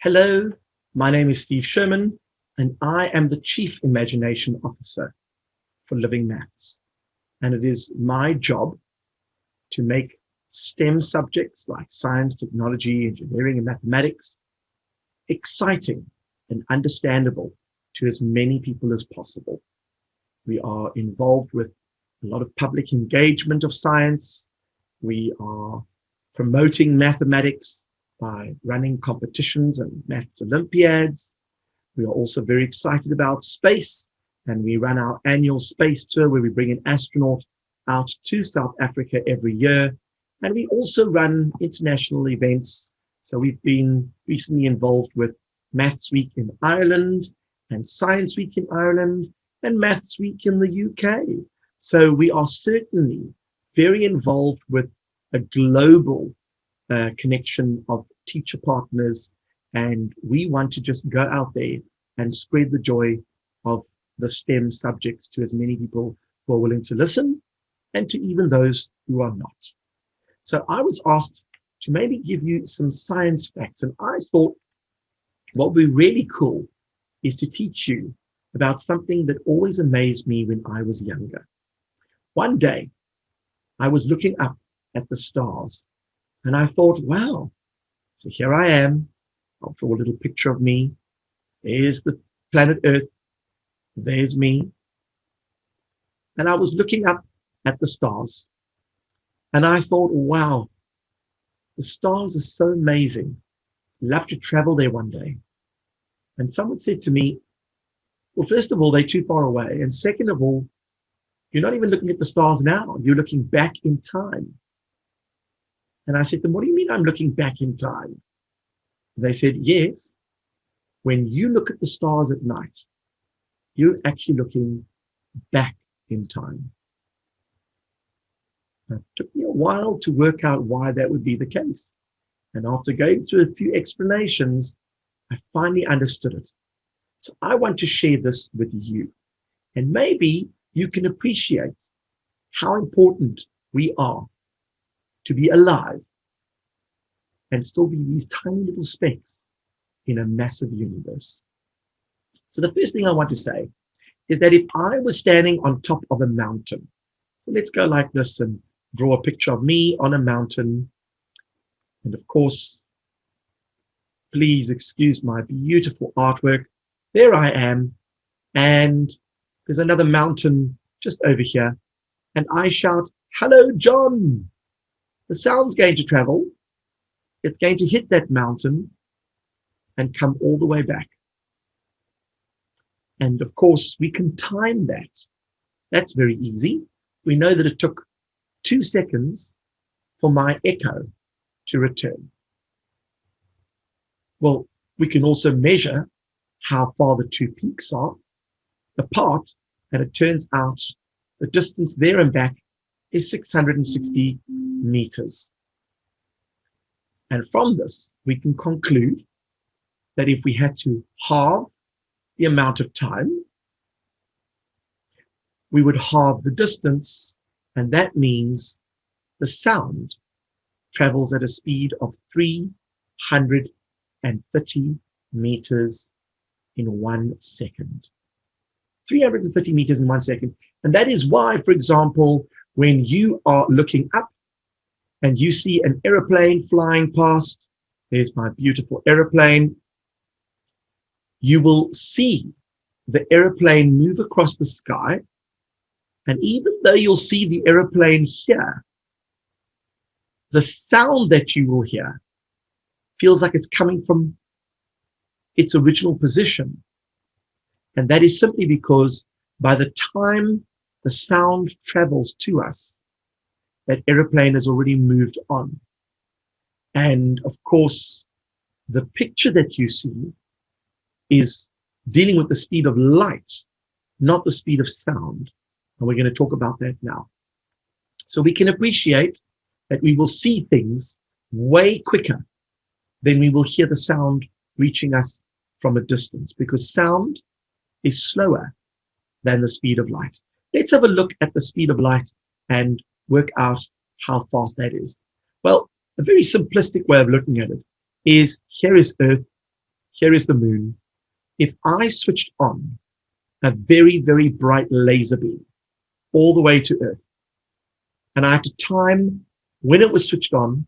Hello, my name is Steve Sherman, and I am the Chief Imagination Officer for Living Maths. And it is my job to make STEM subjects like science, technology, engineering, and mathematics exciting and understandable to as many people as possible. We are involved with a lot of public engagement of science. We are promoting mathematics by running competitions and maths Olympiads. We are also very excited about space, and we run our annual space tour where we bring an astronaut out to South Africa every year. And we also run international events. So we've been recently involved with Maths Week in Ireland and Science Week in Ireland and Maths Week in the UK. So we are certainly very involved with a global connection of teacher partners, and we want to just go out there and spread the joy of the STEM subjects to as many people who are willing to listen and to even those who are not. So I was asked to maybe give you some science facts, and I thought what would be really cool is to teach you about something that always amazed me when I was younger. One day, I was looking up at the stars, and I thought, wow, so here I am. I'll draw a little picture of me. There's the planet Earth. There's me. And I was looking up at the stars, and I thought, wow, the stars are so amazing. I'd love to travel there one day. And someone said to me, well, first of all, they're too far away. And second of all, you're not even looking at the stars now. You're looking back in time. And I said to them, what do you mean I'm looking back in time? They said, yes, when you look at the stars at night, you're actually looking back in time. Now, it took me a while to work out why that would be the case. And after going through a few explanations, I finally understood it. So I want to share this with you. And maybe you can appreciate how important we are to be alive and still be these tiny little specks in a massive universe. So the first thing I want to say is that if I was standing on top of a mountain, so let's go like this and draw a picture of me on a mountain. And of course, please excuse my beautiful artwork. There I am. And there's another mountain just over here. And I shout, hello, John. The sound's going to travel. It's going to hit that mountain and come all the way back. And of course, we can time that. That's very easy. We know that it took 2 seconds for my echo to return. Well, we can also measure how far the two peaks are apart, and it turns out the distance there and back is 660 meters. And from this, we can conclude that if we had to halve the amount of time, we would halve the distance, and that means the sound travels at a speed of 330 meters in 1 second. 330 meters in 1 second. And that is why, for example, when you are looking up and you see an aeroplane flying past, there's my beautiful aeroplane, you will see the aeroplane move across the sky. And even though you'll see the aeroplane here, the sound that you will hear feels like it's coming from its original position. And that is simply because by the time the sound travels to us, that aeroplane has already moved on. And of course, the picture that you see is dealing with the speed of light, not the speed of sound. And we're going to talk about that now. So we can appreciate that we will see things way quicker than we will hear the sound reaching us from a distance, because sound is slower than the speed of light. Let's have a look at the speed of light and work out how fast that is. Well, a very simplistic way of looking at it is, here is Earth, here is the moon. If I switched on a very, very bright laser beam all the way to Earth, and I had to time when it was switched on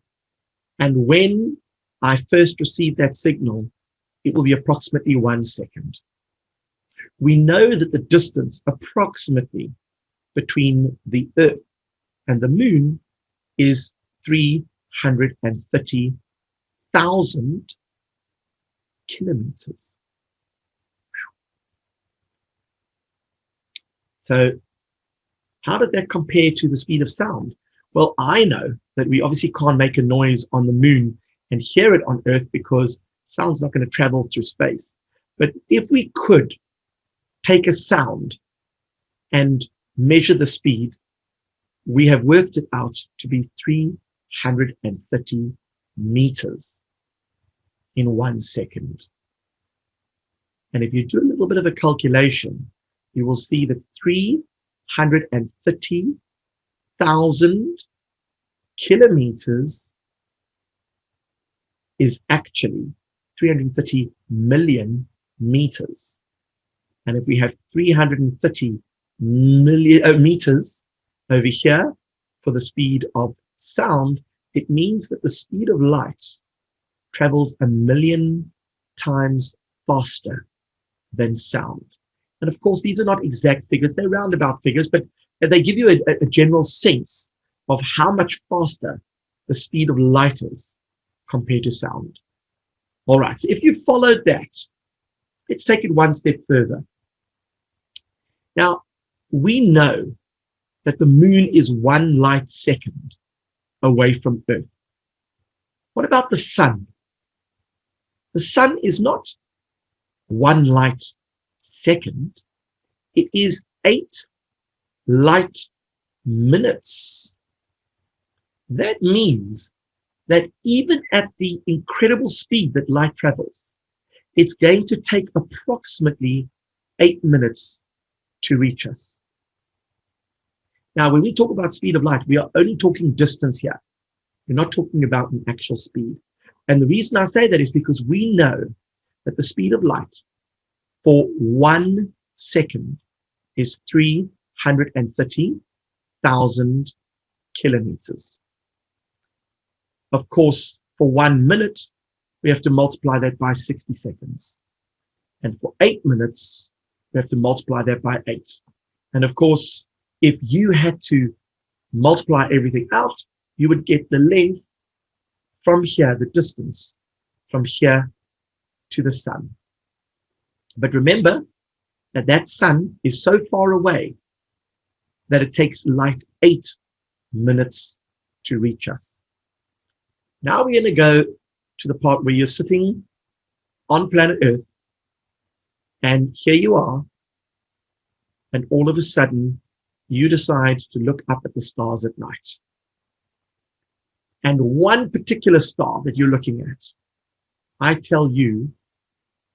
and when I first received that signal, it will be approximately 1 second. We know that the distance approximately between the Earth and the moon is 330,000 kilometers. So how does that compare to the speed of sound? Well, I know that we obviously can't make a noise on the moon and hear it on Earth because sound's not going to travel through space. But if we could take a sound and measure the speed, we have worked it out to be 330 meters in 1 second. And if you do a little bit of a calculation, you will see that 330,000 kilometers is actually 330 million meters. And if we have 330 million meters over here for the speed of sound, it means that the speed of light travels 1 million times faster than sound. And of course, these are not exact figures, they're roundabout figures, but they give you a general sense of how much faster the speed of light is compared to sound. All right, so if you followed that, let's take it one step further. Now, we know that the moon is 1 light second away from Earth. What about the sun? The sun is not 1 light second, it is 8 light minutes. That means that even at the incredible speed that light travels, it's going to take approximately 8 minutes to reach us. Now, when we talk about speed of light, we are only talking distance here. We're not talking about an actual speed. And the reason I say that is because we know that the speed of light for 1 second is 330,000 kilometers. Of course, for 1 minute, we have to multiply that by 60 seconds. And for 8 minutes, we have to multiply that by 8. And of course, if you had to multiply everything out, you would get the length from here, the distance from here to the sun. But remember that that sun is so far away that it takes light 8 minutes to reach us. Now we're going to go to the part where you're sitting on planet Earth, and here you are, and all of a sudden you decide to look up at the stars at night. And one particular star that you're looking at, I tell you,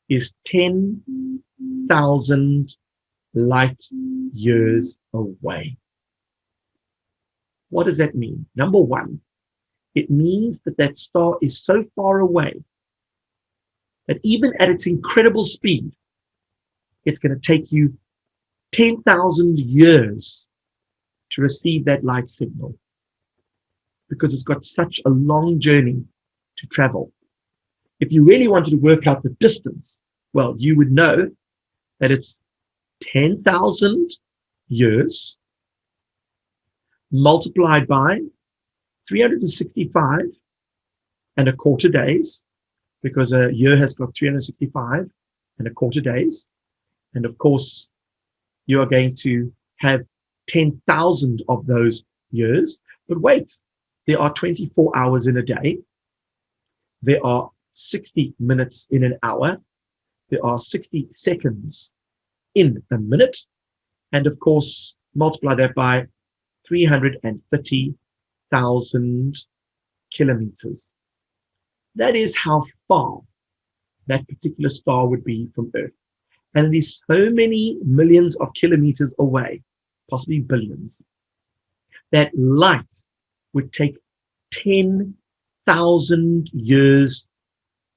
is 10,000 light years away. What does that mean? Number one, it means that that star is so far away that even at its incredible speed, it's going to take you 10,000 years to receive that light signal, because it's got such a long journey to travel. If you really wanted to work out the distance, well, you would know that it's 10,000 years multiplied by 365 and a quarter days, because a year has got 365 and a quarter days. And of course, you are going to have 10,000 of those years. But wait, there are 24 hours in a day. There are 60 minutes in an hour. There are 60 seconds in a minute. And of course, multiply that by 330,000 kilometers. That is how far that particular star would be from Earth. And it is so many millions of kilometers away, possibly billions, that light would take 10,000 years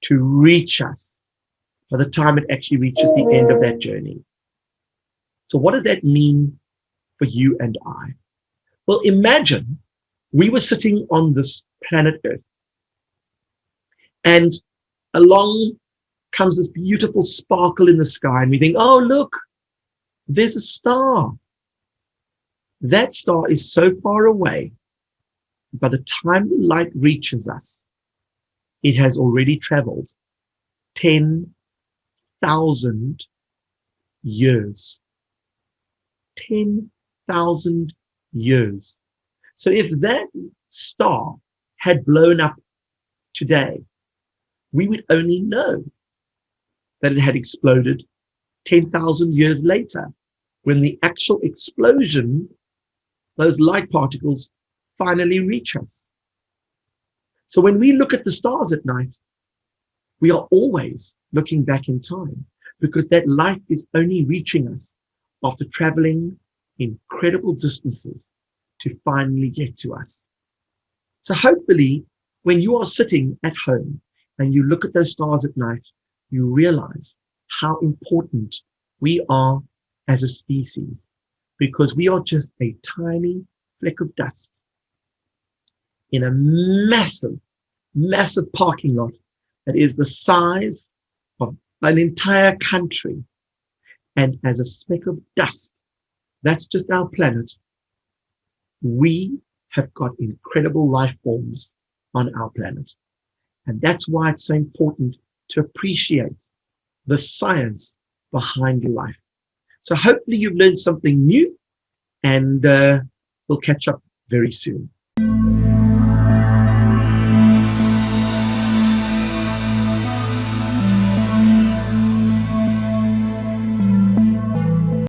to reach us by the time it actually reaches the end of that journey. So what does that mean for you and I? Well, imagine we were sitting on this planet Earth, and along comes this beautiful sparkle in the sky, and we think, oh, look, there's a star. That star is so far away, by the time the light reaches us, it has already traveled 10,000 years. 10,000 years. So if that star had blown up today, we would only know that it had exploded 10,000 years later, when the actual explosion, those light particles finally reach us. So when we look at the stars at night, we are always looking back in time, because that light is only reaching us after traveling incredible distances to finally get to us. So hopefully, when you are sitting at home and you look at those stars at night, you realize how important we are as a species, because we are just a tiny fleck of dust in a massive, massive parking lot that is the size of an entire country. And as a speck of dust, that's just our planet, we have got incredible life forms on our planet. And that's why it's so important to appreciate the science behind life. So hopefully you've learned something new, and we'll catch up very soon.